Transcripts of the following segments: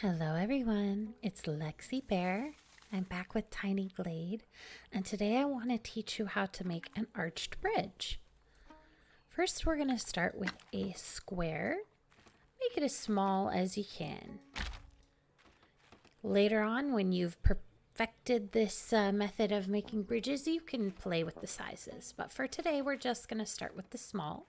Hello everyone, it's Lexi Bear. I'm back with Tiny Glade, and today I want to teach you how to make an arched bridge. First, we're going to start with a square. Make it as small as you can. Later on, when you've perfected this method of making bridges, you can play with the sizes. But for today, we're just going to start with the small.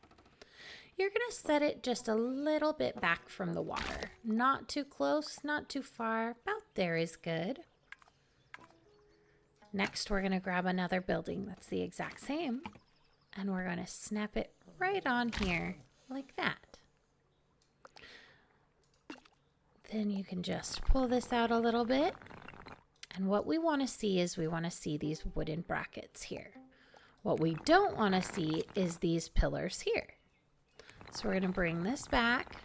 You're going to set it just a little bit back from the water. Not too close, not too far. About there is good. Next, we're going to grab another building that's the exact same. And we're going to snap it right on here like that. Then you can just pull this out a little bit. And what we want to see is we want to see these wooden brackets here. What we don't want to see is these pillars here. So we're going to bring this back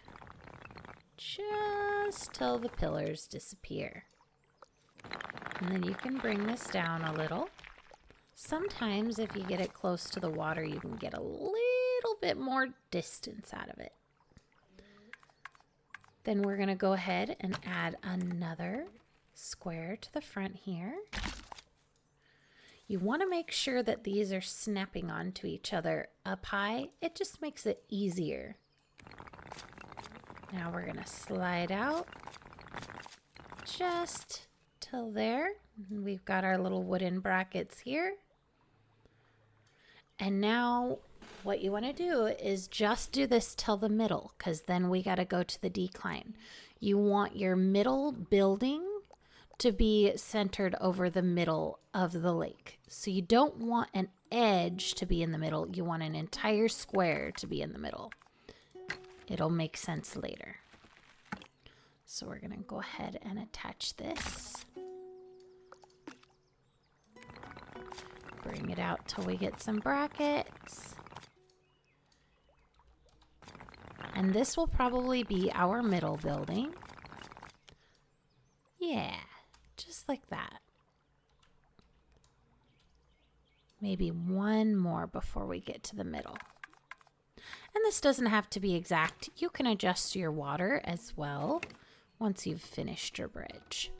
just till the pillars disappear. And then you can bring this down a little. Sometimes if you get it close to the water, you can get a little bit more distance out of it. Then we're going to go ahead and add another square to the front here. You want to make sure that these are snapping onto each other up high. It just makes it easier. Now we're going to slide out just till there. We've got our little wooden brackets here. And now what you want to do is just do this till the middle, because then we got to go to the decline. You want your middle building to be centered over the middle of the lake. So you don't want an edge to be in the middle. You want an entire square to be in the middle. It'll make sense later. So we're going to go ahead and attach this. Bring it out till we get some brackets. And this will probably be our middle building. Yeah. Just like that. Maybe one more before we get to the middle. And this doesn't have to be exact. You can adjust your water as well once you've finished your bridge.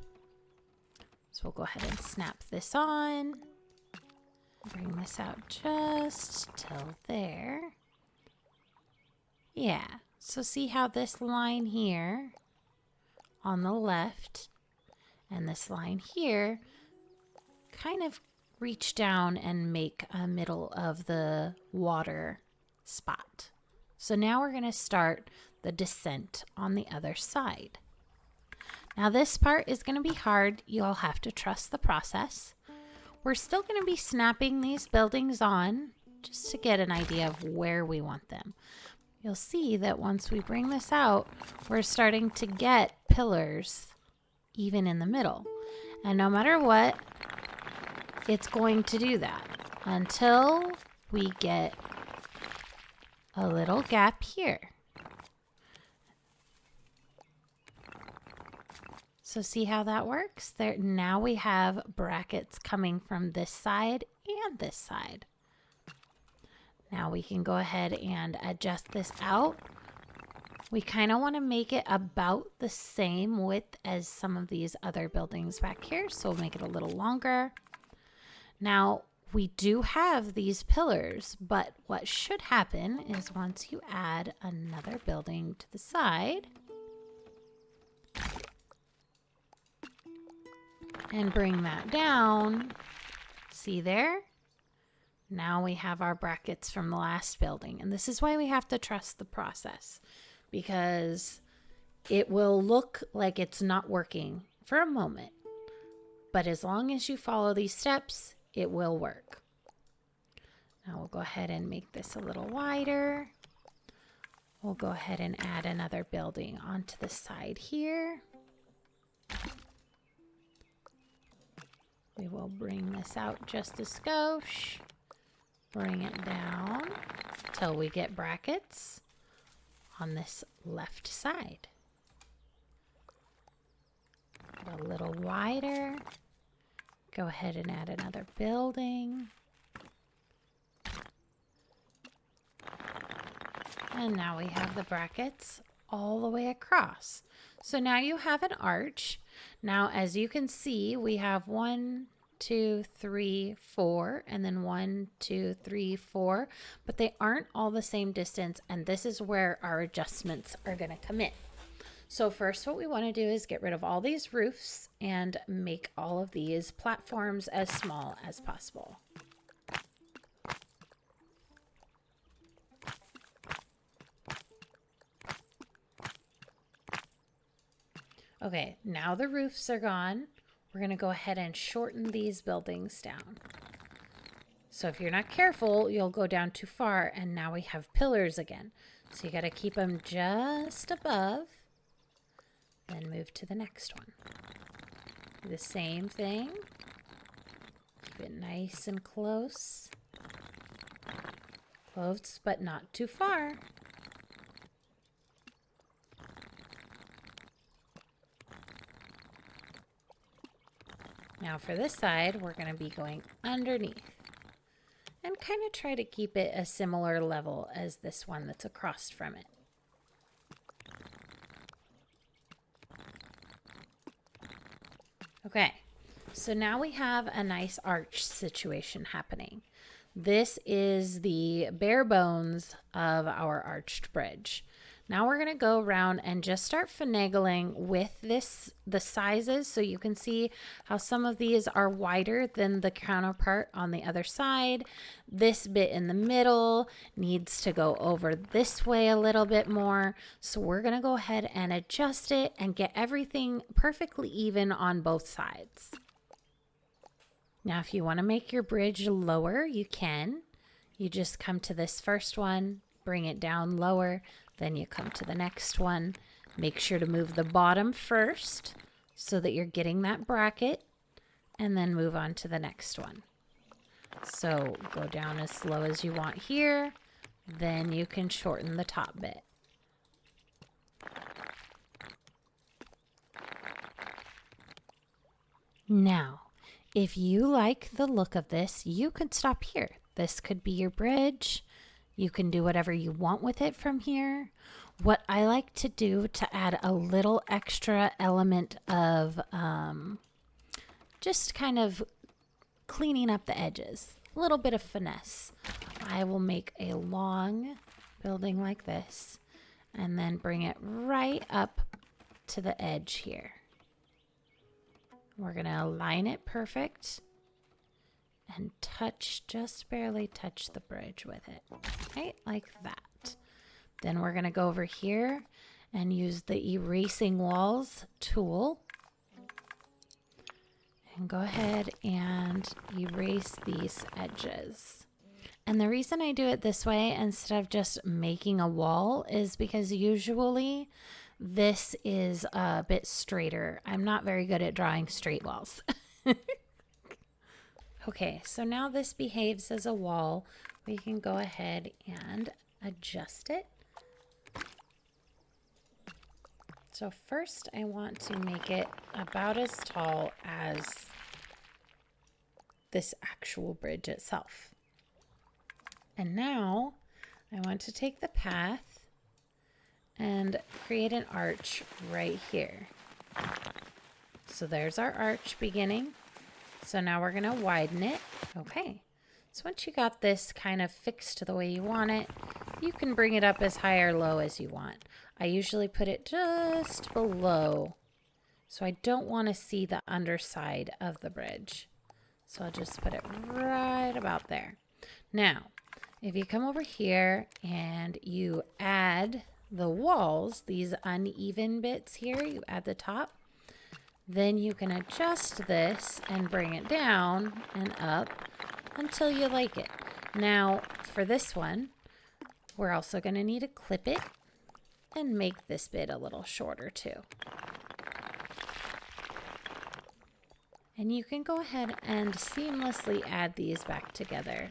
So we'll go ahead and snap this on. Bring this out just till there. Yeah. So see how this line here on the left and this line here kind of reach down and make a middle of the water spot. So now we're going to start the descent on the other side. Now this part is going to be hard. You'll have to trust the process. We're still going to be snapping these buildings on just to get an idea of where we want them. You'll see that once we bring this out, we're starting to get pillars even in the middle. And no matter what, it's going to do that until we get a little gap here. So see how that works? There, now we have brackets coming from this side and this side. Now we can go ahead and adjust this out. We kind of want to make it about the same width as some of these other buildings back here, so we'll make it a little longer. Now, we do have these pillars, but what should happen is once you add another building to the side and bring that down, see there? Now we have our brackets from the last building, and this is why we have to trust the process, because it will look like it's not working for a moment. But as long as you follow these steps, it will work. Now we'll go ahead and make this a little wider. We'll go ahead and add another building onto the side here. We will bring this out just a skosh. Bring it down till we get brackets on this left side. A little wider. Go ahead and add another building. And now we have the brackets all the way across. So now you have an arch. Now, as you can see, we have 1, 2, 3, 4, and then 1, 2, 3, 4, but they aren't all the same distance, and this is where our adjustments are going to come in. So first, what we want to do is get rid of all these roofs and make all of these platforms as small as possible. Okay, now the roofs are gone. We're going to go ahead and shorten these buildings down. So if you're not careful, you'll go down too far, and now we have pillars again. So you got to keep them just above, then move to the next one. Do the same thing. Keep it nice and close. Close, but not too far. Now for this side, we're going to be going underneath and kind of try to keep it a similar level as this one that's across from it. Okay, so now we have a nice arch situation happening. This is the bare bones of our arched bridge. Now we're going to go around and just start finagling with the sizes, so you can see how some of these are wider than the counterpart on the other side. This bit in the middle needs to go over this way a little bit more. So we're going to go ahead and adjust it and get everything perfectly even on both sides. Now, if you want to make your bridge lower, you can. You just come to this first one, bring it down lower. Then you come to the next one. Make sure to move the bottom first so that you're getting that bracket, and then move on to the next one. So go down as slow as you want here. Then you can shorten the top bit. Now, if you like the look of this, you could stop here. This could be your bridge. You can do whatever you want with it from here. What I like to do to add a little extra element of just kind of cleaning up the edges, a little bit of finesse. I will make a long building like this and then bring it right up to the edge here. We're going to align it perfect and just barely touch the bridge with it, right? Like that. Then we're going to go over here and use the erasing walls tool and go ahead and erase these edges. And the reason I do it this way instead of just making a wall is because usually this is a bit straighter. I'm not very good at drawing straight walls. Okay, so now this behaves as a wall. We can go ahead and adjust it. So first I want to make it about as tall as this actual bridge itself. And now I want to take the path and create an arch right here. So there's our arch beginning. So now we're going to widen it. Okay. So once you got this kind of fixed the way you want it, you can bring it up as high or low as you want. I usually put it just below, so I don't want to see the underside of the bridge. So I'll just put it right about there. Now, if you come over here and you add the walls, these uneven bits here, you add the top, then you can adjust this and bring it down and up until you like it. Now, for this one, we're also going to need to clip it and make this bit a little shorter too. And you can go ahead and seamlessly add these back together.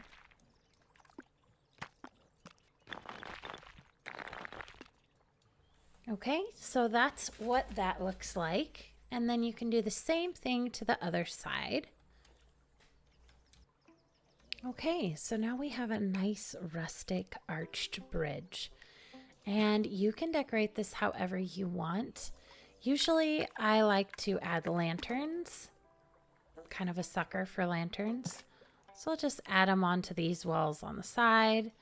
Okay, so that's what that looks like. And then you can do the same thing to the other side. Okay, so now we have a nice rustic arched bridge. And you can decorate this however you want. Usually I like to add lanterns, kind of a sucker for lanterns. So I'll just add them onto these walls on the side.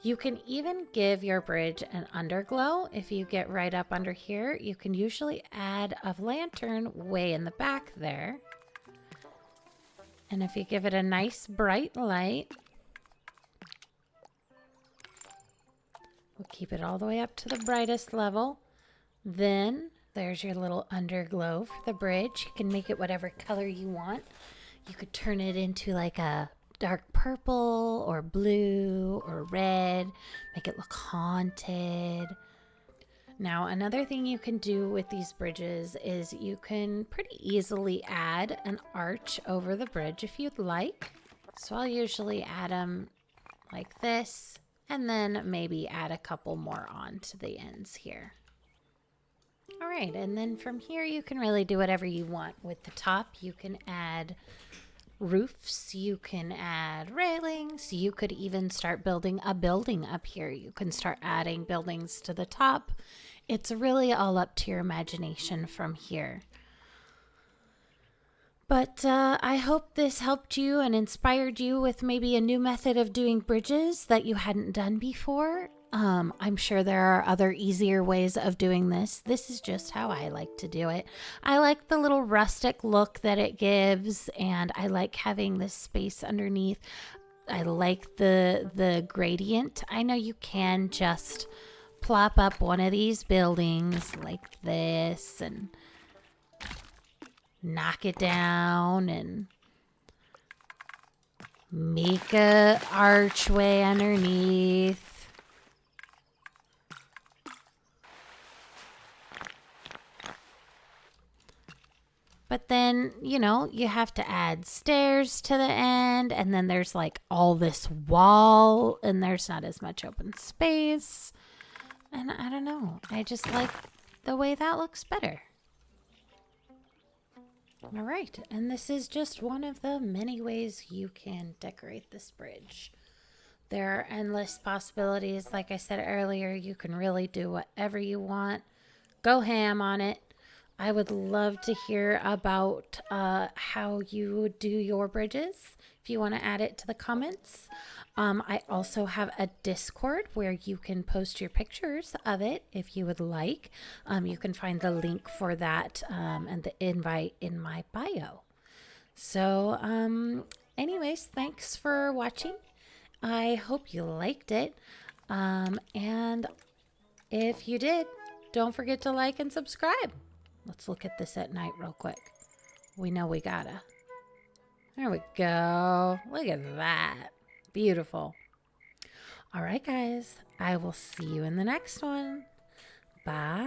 You can even give your bridge an underglow. If you get right up under here, you can usually add a lantern way in the back there. And if you give it a nice bright light, we'll keep it all the way up to the brightest level. Then there's your little underglow for the bridge. You can make it whatever color you want. You could turn it into like a dark purple or blue or red, make it look haunted. Now, another thing you can do with these bridges is you can pretty easily add an arch over the bridge if you'd like. So I'll usually add them like this, and then maybe add a couple more on to the ends here. All right, and then from here you can really do whatever you want. With the top, you can add roofs, you can add railings, you could even start building a building up here. You can start adding buildings to the top. It's really all up to your imagination from here. But I hope this helped you and inspired you with maybe a new method of doing bridges that you hadn't done before. I'm sure there are other easier ways of doing this. This is just how I like to do it. I like the little rustic look that it gives, and I like having this space underneath. I like the gradient. I know you can just plop up one of these buildings like this and knock it down and make a archway underneath. But then, you know, you have to add stairs to the end, and then there's like all this wall, and there's not as much open space. And I don't know, I just like the way that looks better. All right, and this is just one of the many ways you can decorate this bridge. There are endless possibilities. Like I said earlier, you can really do whatever you want. Go ham on it. I would love to hear about how you do your bridges. If you want to add it to the comments. I also have a Discord where you can post your pictures of it if you would like. You can find the link for that and the invite in my bio. So anyways, thanks for watching. I hope you liked it. And if you did, don't forget to like and subscribe. Let's look at this at night real quick. We know we gotta. There we go. Look at that. Beautiful. All right, guys. I will see you in the next one. Bye.